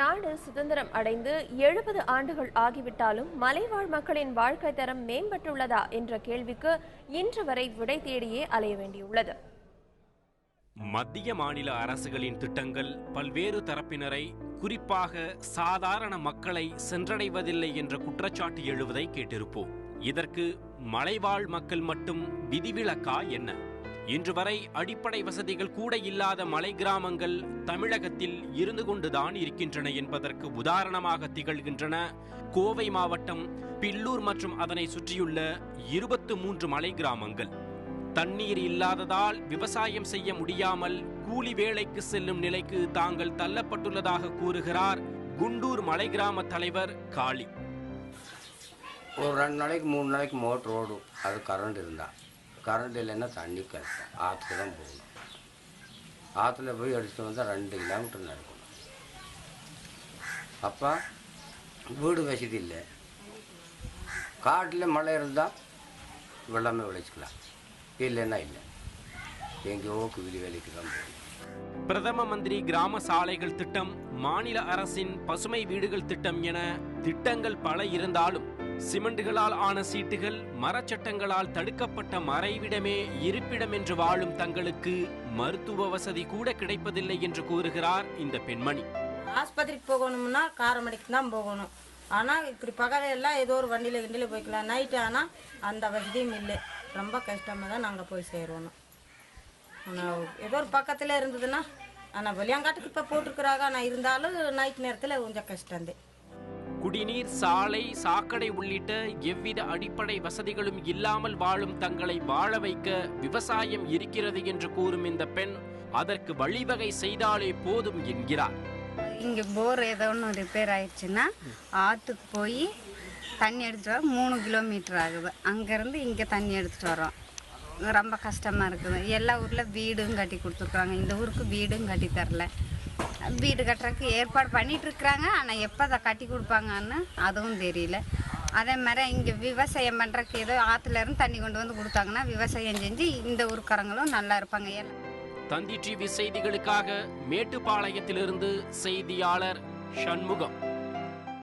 நாடு சுதந்திரம் அடைந்து 70 ஆண்டுகள் ஆகிவிட்டாலும் மலைவாழ் மக்களின் வாழ்க்கை தரம் மேம்பட்டுள்ளதா என்ற கேள்விக்கு இன்று வரை விடை தேடியே அலைய வேண்டியுள்ளது. மத்திய மாநில அரசுகளின் திட்டங்கள் பல்வேறு தரப்பினரை, குறிப்பாக சாதாரண மக்களை சென்றடைவதில்லை என்ற குற்றச்சாட்டு எழுவதை கேட்டிருப்போம். இதற்கு மலைவாழ் மக்கள் மட்டும் விதிவிலக்கா என்ன? இன்று வரை அடிப்படை வசதிகள் கூட இல்லாத மலை கிராமங்கள் தமிழகத்தில் இருந்து கொண்டுதான் இருக்கின்றன என்பதற்கு உதாரணமாக திகழ்கின்றன கோவை மாவட்டம் பில்லூர் மற்றும் அதனை சுற்றியுள்ள 23 மலை கிராமங்கள். தண்ணீர் இல்லாததால் விவசாயம் செய்ய முடியாமல் கூலி வேலைக்கு செல்லும் நிலைக்கு தாங்கள் தள்ளப்பட்டுள்ளதாக கூறுகிறார் குண்டூர் மலை கிராம தலைவர் காளி. ஒரு 2 நாளைக்கு 3 நாளைக்கு மோட்டர் ஓடும், அது கரண்ட் இருந்தால். கரண்ட் இல்லைன்னா தண்ணி கஷ்டம், ஆற்றுக்கு தான் போகணும். ஆற்றுல போய் எடுத்துகிட்டு வந்தால் 2 கிலோமீட்டர் நடக்கணும். அப்போ வீடு வசதி இல்லை. காட்டில் மழை இருந்தால் வெள்ளமே விளைச்சிக்கலாம், இல்லைன்னா இல்லை, எங்கேயோ கூலி வேலைக்கு தான் போகணும். பிரதம மந்திரி கிராம சாலைகள் திட்டம், மாநில அரசின் பசுமை வீடுகள் திட்டம் என திட்டங்கள் பல இருந்தாலும் சிமெண்டுகளால் ஆன சீட்டுகள், மரச்சட்டங்களால் தடுக்கப்பட்ட மறைவிடமே இருப்பிடம் என்று வாழும் தங்களுக்கு மருத்துவ வசதி கூட கிடைப்பதில்லை என்று கூறுகிறார் இந்த பெண்மணி. ஆஸ்பத்திரிக்கு போகணும்னா காரமடைக்கு தான் போகணும். ஆனால் இப்படி பகலெல்லாம் ஏதோ ஒரு வண்டியில் போய்க்கலாம். நைட்டு ஆனால் அந்த வசதியும் இல்லை. ரொம்ப கஷ்டமாக தான் நாங்கள் போய் சேருவோம். ஆனால் ஏதோ ஒரு பக்கத்தில் இருந்ததுன்னா, ஆனால் வெளியாங்காட்டுக்கு இப்போ போட்டிருக்கிறாங்க. ஆனால் இருந்தாலும் நைட் நேரத்தில் கொஞ்சம் கஷ்டந்தே. குடிநீர், சாலை, சாக்கடை உள்ளிட்ட எவ்வித அடிப்படை வசதிகளும் இல்லாமல் வாழும் தங்களை வாழ வைக்க விவசாயம் இருக்கிறது என்று கூறும் இந்த பெண் அதற்கு வழிவகை செய்தாலே போதும் என்கிறார். இங்கே போர் ஏதோ ஒன்று ரிப்பேர் ஆயிடுச்சுன்னா ஆற்றுக்கு போய் தண்ணி எடுத்துகிட்டு வர 3 கிலோமீட்டர் ஆகுது. அங்கேருந்து இங்கே தண்ணி எடுத்துகிட்டு வரோம். ரொம்ப கஷ்டமாக இருக்குது. எல்லா ஊரில் வீடும் கட்டி கொடுத்துருக்குறாங்க, இந்த ஊருக்கு வீடும் கட்டி தரல. வீடு கட்டுறதுக்கு ஏற்பாடு பண்ணிகிட்ருக்குறாங்க, ஆனால் எப்போ அதை கட்டி கொடுப்பாங்கன்னு அதுவும் தெரியல. அதே மாதிரி இங்கே விவசாயம் பண்ணுறதுக்கு ஏதோ ஆற்றுலேருந்து தண்ணி கொண்டு வந்து கொடுத்தாங்கன்னா விவசாயம் செஞ்சு இந்த ஊருக்காரங்களும் நல்லா இருப்பாங்க. தந்தி டிவி செய்திகளுக்காக மேட்டுப்பாளையத்திலிருந்து செய்தியாளர் சண்முகம்.